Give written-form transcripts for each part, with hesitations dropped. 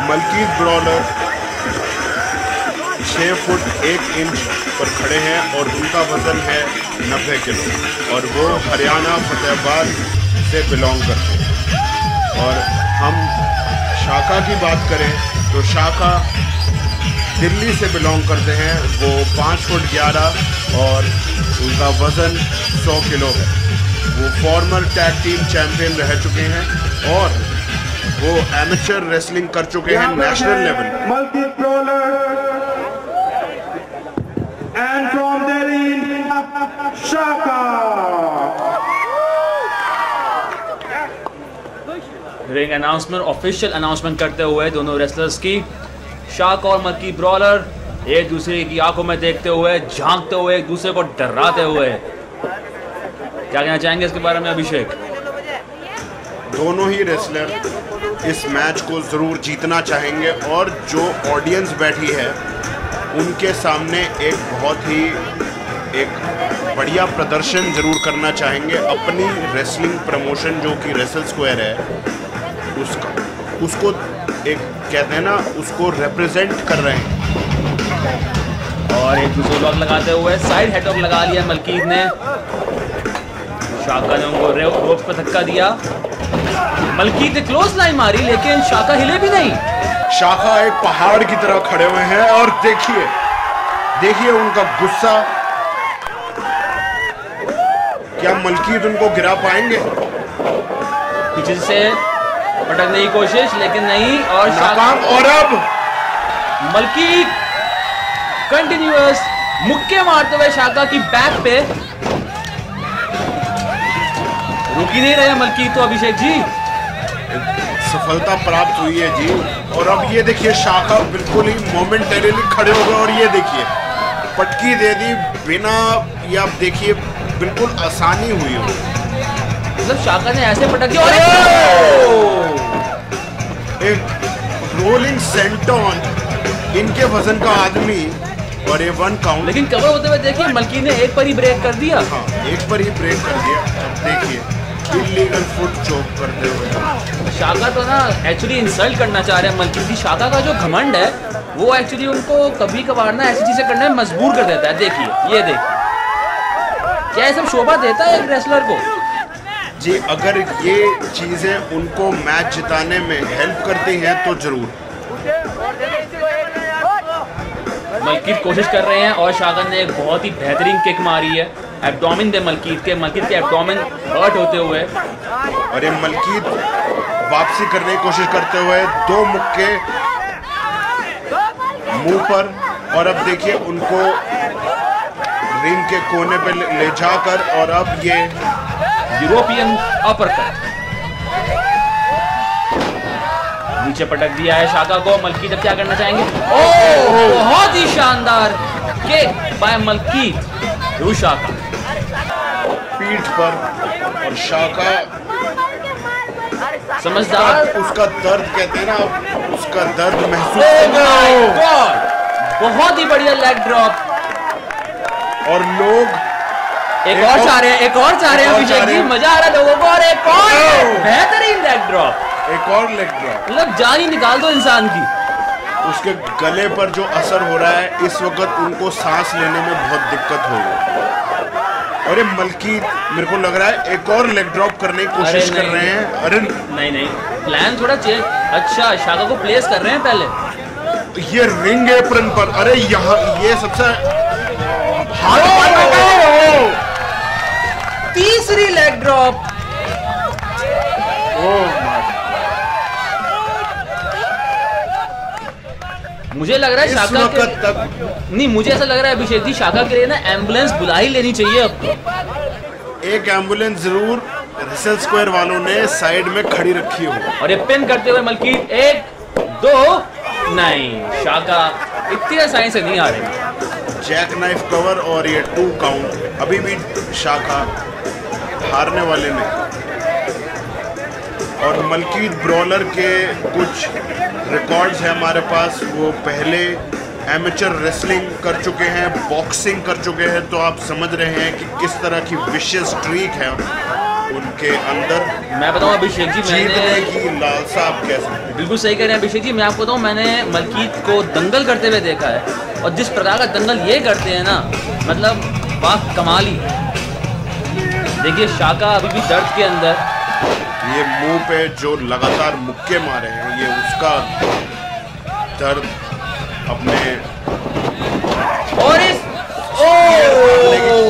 Malkit brawler 6 foot 1 inch पर खड़े हैं और उनका वजन है 90 किलो और वो हरियाणा फतेहाबाद से बिलोंग करते हैं। और हम शाका की बात करें तो शाका दिल्ली से बिलोंग करते हैं। वो 5 फुट 11 और उनका वज़न 100 किलो है। वो फॉर्मर टैग टीम चैंपियन रह चुके हैं और वो एमेचर रेसलिंग कर चुके हैं national level. Malkit brawler and from Delhi शाका। रिंग अनाउंसमेंट ऑफिशियल अनाउंसमेंट करते हुए दोनों रेसलर्स की शाका और मलकीत ब्रॉलर एक दूसरे की आंखों में देखते हुए, झांकते हुए, एक दूसरे को डराते हुए। क्या कहना चाहेंगे इसके बारे में अभिषेक? दोनों ही रेसलर इस मैच को ज़रूर जीतना चाहेंगे और जो ऑडियंस बैठी है उनके सामने एक बहुत ही बढ़िया प्रदर्शन ज़रूर करना चाहेंगे। अपनी रेसलिंग प्रमोशन जो कि रेसल स्क्वायर है उसको एक कहते हैं ना, उसको रिप्रेजेंट कर रहे हैं। और एक दूसरे लॉक लगाते हुए साइड हेडलॉक लगा लिया मलकीत ने। शाका ने उनको रोप पर धक्का दिया। मलकीत ने क्लोज लाइन मारी लेकिन शाका हिले भी नहीं। शाका एक पहाड़ की तरह खड़े हुए हैं और देखिए उनका गुस्सा। क्या मलकीत उनको गिरा पाएंगे? पीछे से पटकने की कोशिश लेकिन नहीं और नाकाम। और अब मलकीत कंटिन्यूअस मुक्के मारते हुए शाका की बैक पे। रुक ही नहीं रहे मलकीत तो अभिषेक जी। सफलता प्राप्त हुई है जी। और अब ये देखिए शाका बिल्कुल ही मोमेंटरीली खड़े हो गए और ये देखिए पटकी दे दी बिना, या आप देखिए बिल्कुल आसानी हुई हो। मतलब शाका ने ऐसे पटक दिया। एक रोलिंग सेंटोन इनके वजन का आदमी और ये 1 काउंट। लेकिन कवर होते हुए देखिए मलकीत ने एक पर ही ब्रेक कर दिया। हाँ, एक पर ही ब्रेक कर दिया। देखिए इलीगल फुट चोक करते हुए शाका तो ना एक्चुअली इंसल्ट करना चाह रहे हैं मलकीत की। शाका का जो घमंड है वो एक्चुअली उनको कभी कभार ना ऐसी चीजें करने में मजबूर कर देता है। देखिए ये देखिए क्या ये सब शोभा देता है एक रेसलर को जी। अगर ये चीजें उनको मैच जिताने में हेल्प करती हैं तो जरूर। मलकीत कोशिश कर रहे हैं और शाका ने एक बहुत ही बेहतरीन किक मारी है एब्डोमेन पे मलकीत के एब्डोमेन हर्ट होते हुए। और ये मलकीत वापसी करने की कोशिश करते हुए 2 मुक्के मुंह पर। और अब देखिए उनको रिंग के कोने पे ले जाकर और अब ये यूरोपियन अपरकट नीचे पटक दिया है शाका को। मलकीत अब क्या करना चाहेंगे? ओह बहुत ही शानदार किक बाय मलकीत शाका पीठ पर। और शाका समझदार, उसका दर्द कहते हैं ना, उसका दर्द महसूस बहुत ही बढ़िया लेग ड्रॉप। और लोग एक और चाह रहे हैं अभिषेक जी। मजा आ रहा है लोगों को। और एक और बेहतरीन लेग ड्रॉप। एक और लेग ड्रॉप। मतलब जान ही निकाल दो इंसान की। उसके गले पर जो असर हो रहा है इस वक्त उनको सांस लेने में बहुत दिक्कत हो रही है। और ये मलकीत मेरे को लग रहा है एक और लेग ड्रॉप करने की कोशिश कर रहे हैं। अरे नहीं प्लान थोड़ा चेंज। अच्छा शाका को प्लेस कर रहे हैं पहले। ये रिंग एप्रन पर। अरे यहाँ ये सबसे तीसरी लेग ड्रॉप। मुझे लग रहा है शाका तक नहीं, मुझे ऐसा लग रहा है अभिषेक जी शाका के लिए ना एम्बुलेंस बुला ही लेनी चाहिए अब तो। एक एम्बुलेंस जरूर रेसल स्क्वायर वालों ने साइड में खड़ी रखी हो। और ये पिन करते हुए मलकीत 1 2 नहीं, शाका इतनी आसानी से नहीं आ रही। जैक नाइफ कवर और ये 2 काउंट। अभी भी शाका हारने वाले नहीं। और मलकीत ब्रॉलर के कुछ रिकॉर्ड्स हैं हमारे पास। वो पहले एमेचर रेसलिंग कर चुके हैं, बॉक्सिंग कर चुके हैं, तो आप समझ रहे हैं कि किस तरह की विशियस स्ट्रीक है उनके अंदर मैं बताऊं अभिषेक जी, जीतने मैंने की लालसा आप कह सकते हैं। बिल्कुल सही कह रहे हैं अभिषेक जी। मैं आपको बताऊं, मैंने मलकीत को दंगल करते हुए देखा है, और जिस प्रकार का दंगल ये करते हैं ना, मतलब वाह कमाल ही। देखिए शाका अभी भी दर्द के अंदर, ये मुंह पे जो लगातार मुक्के मारे हैं, ये उसका दर्द अपने और इस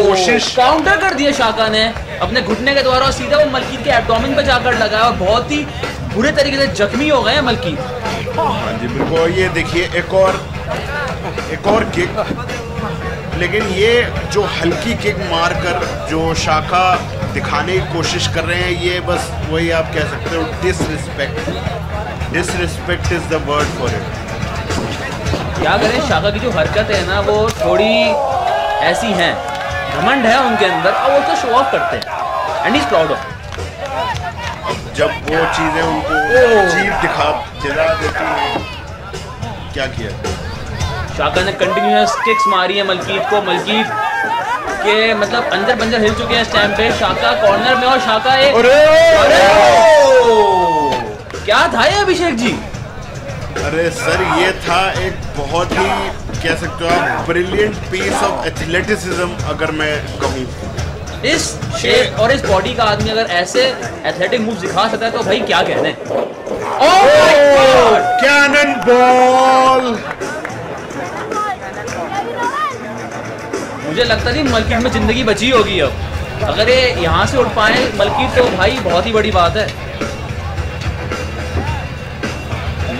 कोशिश काउंटर कर दिया शाका ने अपने घुटने के द्वारा, और सीधा वो मलकीत के एब्डोमेन पे जाकर लगाया, और बहुत ही बुरे तरीके से जख्मी हो गए हैं मलकीत। हाँ जी बिल्कुल। ये देखिए एक और किक, लेकिन ये जो हल्की किक मारकर जो शाका दिखाने की कोशिश कर रहे हैं, ये बस वही आप कह सकते हो disrespect. Disrespect is the word for it. क्या करें, शाका की जो हरकत है ना वो थोड़ी ऐसी हैं, घमंड है उनके अंदर, और वो तो शो ऑफ करते हैं, and he is proud of. जब वो चीजें उनको अजीब दिखा देती हैं, क्या किया शाका ने कंटिन्यूअस किक्स मारी है मलकीत को। मलकीत के मतलब अंदर बंजर हिल चुके हैं इस टाइम पे। शाका कॉर्नर में, और शाका एक क्या था ये अभिषेक जी? अरे सर, ये था एक बहुत ही कह सकते हो आप ब्रिलियंट पीस ऑफ एथलेटिसिज्म, अगर मैं कहूँ। इस शेप और इस बॉडी का आदमी अगर ऐसे एथलेटिक मूव दिखा सकता है तो भाई क्या कहने। Cannon ball. मुझे लगता थी मलकीत में जिंदगी बची होगी अब, अगर ये यहाँ से उठ पाए मलकीत तो भाई बहुत ही बड़ी बात है।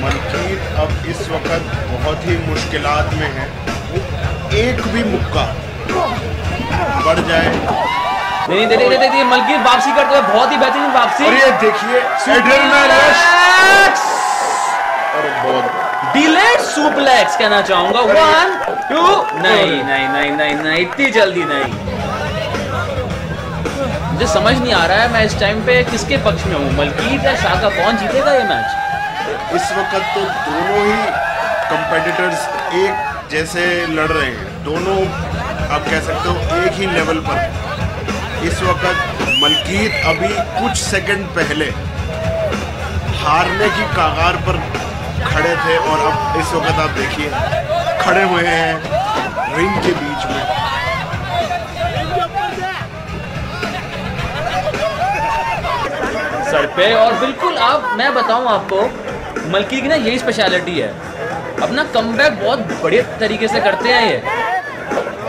मलकीत अब इस वक्त बहुत ही मुश्किलात में है। एक भी मुक्का बढ़ जाए। नहीं देखिए मलकीत वापसी करते हुए, बहुत ही बेहतरीन वापसी। और ये देखिए एड्रेनलिन रश, और बहुत डिलेड सुप्लेक्स कहना चाहूंगा। 1 2 नहीं, इतनी जल्दी नहीं। मुझे समझ नहीं आ रहा है मैं इस टाइम पे किसके पक्ष में हूँ, मलकीत या शाका, कौन जीतेगा ये मैच? इस वक्त तो दोनों ही कंपेटिटर्स एक जैसे लड़ रहे हैं, दोनों आप कह सकते हो एक ही लेवल पर। इस वक्त मलकीत अभी कुछ सेकंड पहले हारने की कगार पर खड़े थे, और अब इस वक्त आप देखिए खड़े हुए हैं रिंग के बीच में। सर पे, और बिल्कुल आप, मैं बताऊं आपको, मलकीत की ना यही स्पेशलिटी है, अपना कमबैक बहुत बढ़िया तरीके से करते हैं ये।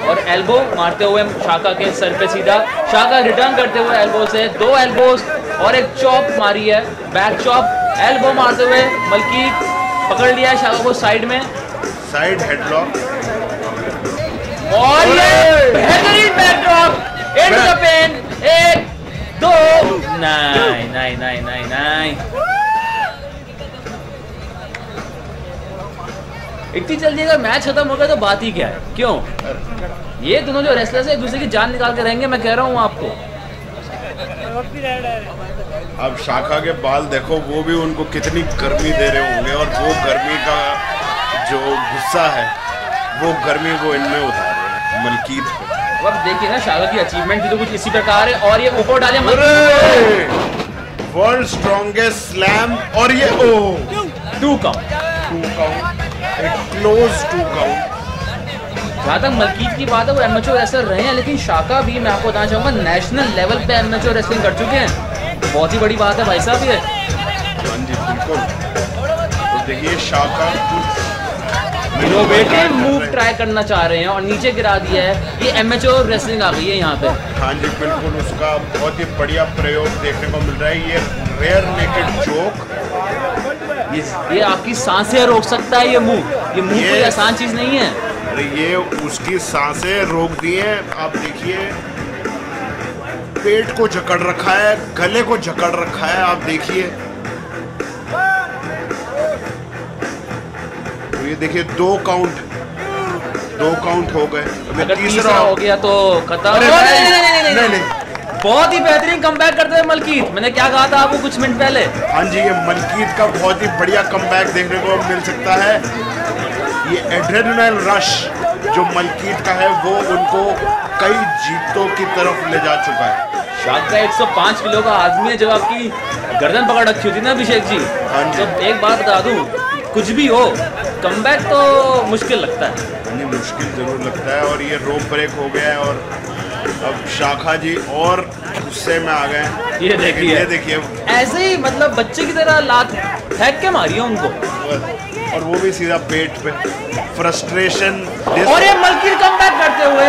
और एल्बो मारते हुए शाका के सर पे सीधा, शाका रिटर्न करते हुए एल्बो से 2 एल्बोज और एक चॉप मारी है, बैक चॉप। एल्बो मारते हुए मलकीत पकड़ लिया है शाका को साइड में, साइड हेडलॉक, और ये बेहतरीन बैकड्रॉप इनटू द पेन। 1 2 नहीं। इतनी जल्दी अगर मैच खत्म हो गया तो बात ही क्या है? क्यों? ये दोनों जो रेसलर्स हैं एक दूसरे की जान निकाल के रहेंगे, मैं कह रहा हूँ आपको। अब शाका के बाल देखो, वो भी उनको कितनी गर्मी दे रहे होंगे, और वो गर्मी का जो गुस्सा है वो गर्मी वो इनमें उतार रहे हैं मलकीत पे। अब देखिए ना, शाका की अचीवमेंट भी तो कुछ इसी प्रकार है, और ये ऊपर डाले वर्ल्ड स्ट्रॉन्गेस्ट स्लैम, और ये 2 काउंट, एक क्लोज 2 काउंट। जहाँ तक मलकीत की बात है, वो एमेच्योर रेसलर रहे हैं, लेकिन शाका भी मैं आपको बताना चाहूँगा नेशनल लेवल पे एमेच्योर रेसलिंग कर चुके हैं। बहुत ही बड़ी बात है भाई साहब ये। हाँ जी बिल्कुल। तो देखिए शाका इनोवेटिव मूव ट्राई करना चाह रहे हैं और नीचे गिरा दिया है, ये एमेच्योर रेसलिंग आ गई है यहाँ पे। हाँ जी बिल्कुल, उसका बहुत ही बढ़िया प्रयोग देखने को मिल रहा है। ये रेयर नेकेड चोक, ये आपकी सांसें रोक सकता है ये मूव कोई आसान चीज नहीं है। ये उसकी सांसें रोक दी हैं। आप देखिए पेट को जकड़ रखा है, गले को जकड़ रखा है, आप देखिए। तो ये देखिए 2 काउंट हो गए, अगर तीसरा हो गया तो खत्म। नहीं, बहुत ही बेहतरीन कमबैक करते हैं मलकीत। मैंने क्या कहा था आपको कुछ मिनट पहले? हाँ जी, ये मलकीत का बहुत ही बढ़िया कमबैक देखने को मिल सकता है। ये एड्रेनलिन रश जो मलकीत का है वो उनको कई जीतों की तरफ ले जा चुका है। शाका 105 किलो का आदमी है। जब आपकी गर्दन पकड़ रखी होती है ना अभिषेक जी, जब एक बात बता दूं, कुछ भी हो कमबैक तो मुश्किल लगता है। नहीं, मुश्किल जरूर लगता है। और ये रोप ब्रेक हो गया है और अब शाखा जी और गुस्से में आ गए। ये देखिए ऐसे ही मतलब बच्चे की तरह लात फेंक के मारी है उनको, और वो भी सीधा पेट पे। फ्रस्ट्रेशन। और ये मलकीत कमबैक करते हुए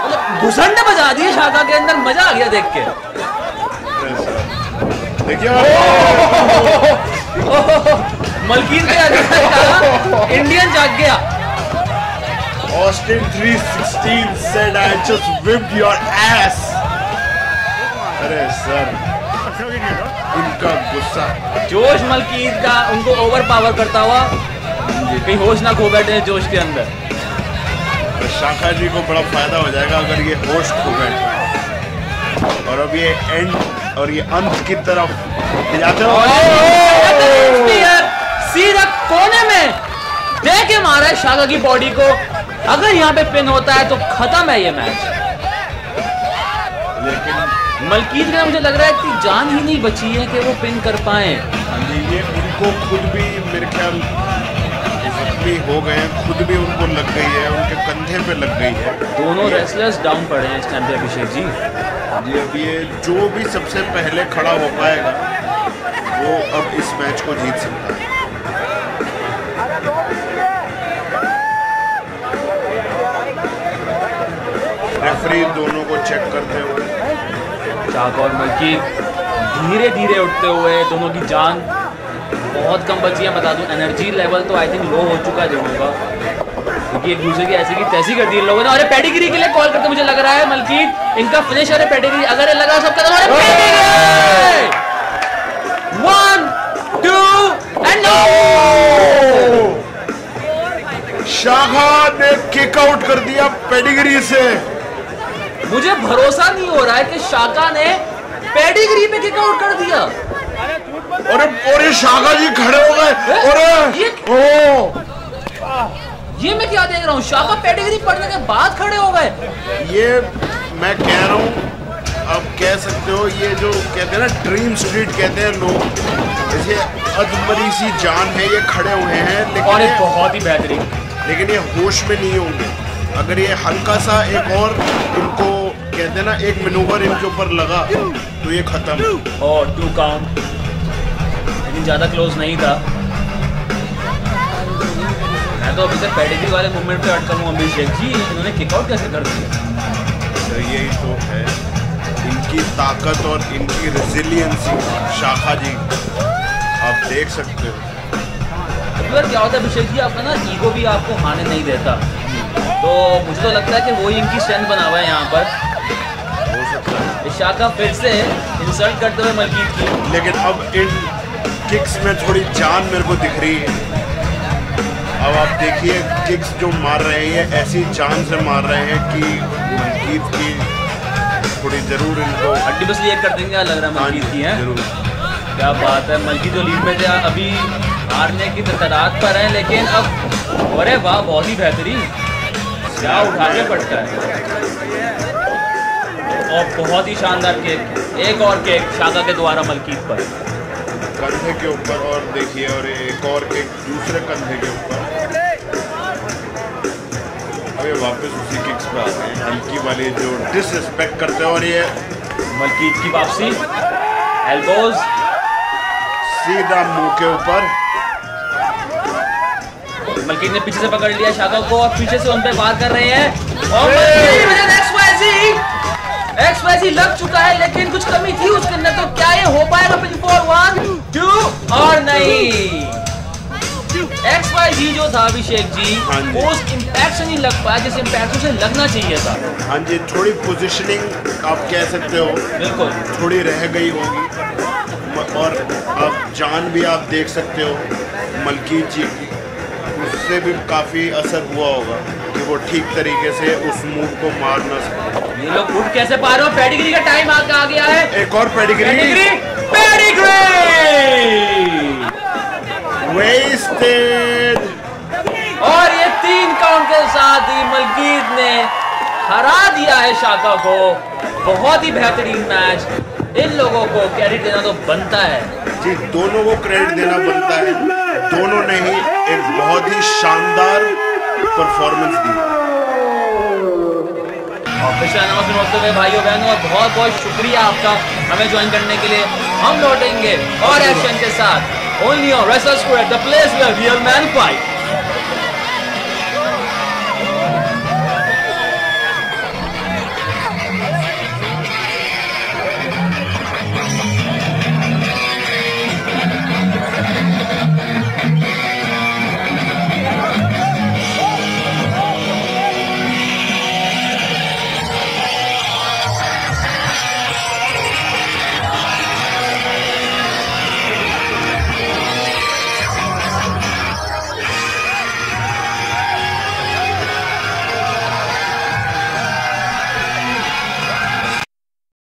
मतलब घुसंडे बजा दिए शाखा के अंदर। मजा आ गया देख के। देखिए मलकीत के इंडियन जाग गया। Austin 316 said I just whipped your ass. अरे सर, इनका गुस्सा, जोश मलकीत का उनको ओवर पावर करता हुआ कहीं होश ना खो बैठे जोश के अंदर। शाखा जी को बड़ा फायदा हो जाएगा अगर ये होश खो बैठे। और अब ये एंड और ये अंत की तरफ जाते हो। सीधा कोने में दे के मारा है शाखा की बॉडी को। अगर यहाँ पे पिन होता है तो खत्म है ये मैच। लेकिन मलकीत का मुझे लग रहा है कि जान ही नहीं बची है कि वो पिन कर पाए। ये उनको खुद भी मेरे ख्याल जख्मी हो गए हैं, खुद भी उनको लग गई है, उनके कंधे पे लग गई है। दोनों रेसलर्स डाउन पड़े हैं इस टाइम पे अभिषेक जी। अब ये जो भी सबसे पहले खड़ा हो पाएगा वो अब इस मैच को जीत सकता है। रेफरी दोनों को चेक करते हुए, शाखा और मलकीत धीरे धीरे उठते हुए, दोनों की जान बहुत कम बची है। बता दूं एनर्जी लेवल तो आई थिंक लो हो चुका है दोनों का, क्योंकि एक दूसरे की ऐसी की तैसी कर दी इन लोगों ने। और पेडिग्री के लिए कॉल करते मुझे लग रहा है मलकीत इनका फिनिशर है पेडिग्री। अगर ये लगा सबका तो 1 2 एंड नो। शाखा ने किक आउट कर दिया पेडिग्री से। मुझे भरोसा नहीं हो रहा है कि शाखा ने पेडिग्री पे किक आउट कर दिया। और ये शाखा जी खड़े हो गए। और ये मैं क्या देख रहा हूँ, शाखा पेडिग्री पढ़ने के बाद खड़े हो गए। ये मैं कह रहा हूँ, आप कह सकते हो ये जो कहते हैं ना ड्रीम स्ट्रीट कहते हैं लोग, जैसे अधमरी सी जान है, ये खड़े हुए हैं। लेकिन और बहुत ही बेहतरीन, लेकिन ये होश में नहीं होंगे। अगर ये हल्का सा एक और इनको कहते हैं ना एक मैनूवर इनके ऊपर लगा तो ये खत्म। और 2 काउंट, लेकिन ज्यादा क्लोज नहीं था। मैं तो अभी तक पेडिग्री वाले मूवमेंट पे अटका हूँ अभिषेक जी, इन्होंने किक आउट कैसे कर दिया? तो यही तो है इनकी ताकत और इनकी रेजिलियंसी। शाखा जी आप देख सकते हो। तो क्या होता है अभिषेक जी, आपका ना ईगो भी आपको हारने नहीं देता। तो मुझे तो लगता है कि वही इनकी स्ट्रेंथ बना हुआ है यहाँ पर। हो सकता है शाखा फिर से इंसल्ट करते हुए मलकीत की, लेकिन अब इन किक्स में थोड़ी जान मेरे को दिख रही है। अब आप देखिए किक्स जो मार रहे हैं ये ऐसी जान से मार रहे हैं कि मलकीत की थोड़ी जरूर इनको हड्डी बस ये कर देंगे, लग रहा है मलकीत की है। जरूर, क्या बात है। मलकीत जो लीड में थे अभी हारने की तदाद पर है, लेकिन अब अरे वाह बहुत ही बेहतरीन, क्या उठा के पड़ता है। और बहुत ही शानदार केक, एक और केक शाखा के द्वारा मलकीत पर कंधे के ऊपर। और देखिए और एक और केक दूसरे कंधे के ऊपर। अब ये वापस उसी किक्स पे आते हैं, हल्की वाली जो डिसरिस्पेक्ट करते हैं। और ये मलकीत की वापसी, एल्बोज सीधा मुंह के ऊपर। मलकीत ने पीछे से पकड़ लिया शाखा को और पीछे से उन पे वार कर रहे हैं। और XYZ लग चुका है, लेकिन कुछ कमी थी उसके अंदर। तो क्या ये हो पाएगा पिन फॉर 1 2 और नहीं। XYZ जो था अभिषेक जी, वो उस इम्पैक्ट से नहीं लग पाया जिस इम्पैक्ट से लगना चाहिए था। हाँ जी, थोड़ी पोजीशनिंग आप कह सकते हो बिल्कुल थोड़ी रह गई होगी। और आप जान भी आप देख सकते हो मलकीत जी की, उससे भी काफ़ी असर हुआ होगा कि वो ठीक तरीके से उस मूव को मार ना सके। ये लोग उठ कैसे पा रहे हो? पेडिग्री का टाइम आ गया है। एक और पेडिग्री वेस्टेड। और ये 3 काउंट के साथ ही मलकीत ने हरा दिया है शाखा को। बहुत ही बेहतरीन मैच। इन लोगों को क्रेडिट देना तो बनता है जी, दोनों को क्रेडिट देना बनता है। दोनों ने ही एक बहुत ही शानदार परफॉर्मेंस दी। ऑफिशियल अनाउंसमेंट होते हुए भाइयों बहनों, और बहुत बहुत शुक्रिया आपका हमें ज्वाइन करने के लिए। हम लौटेंगे और एक्शन के साथ only on wrestlers square, the place where real man fight.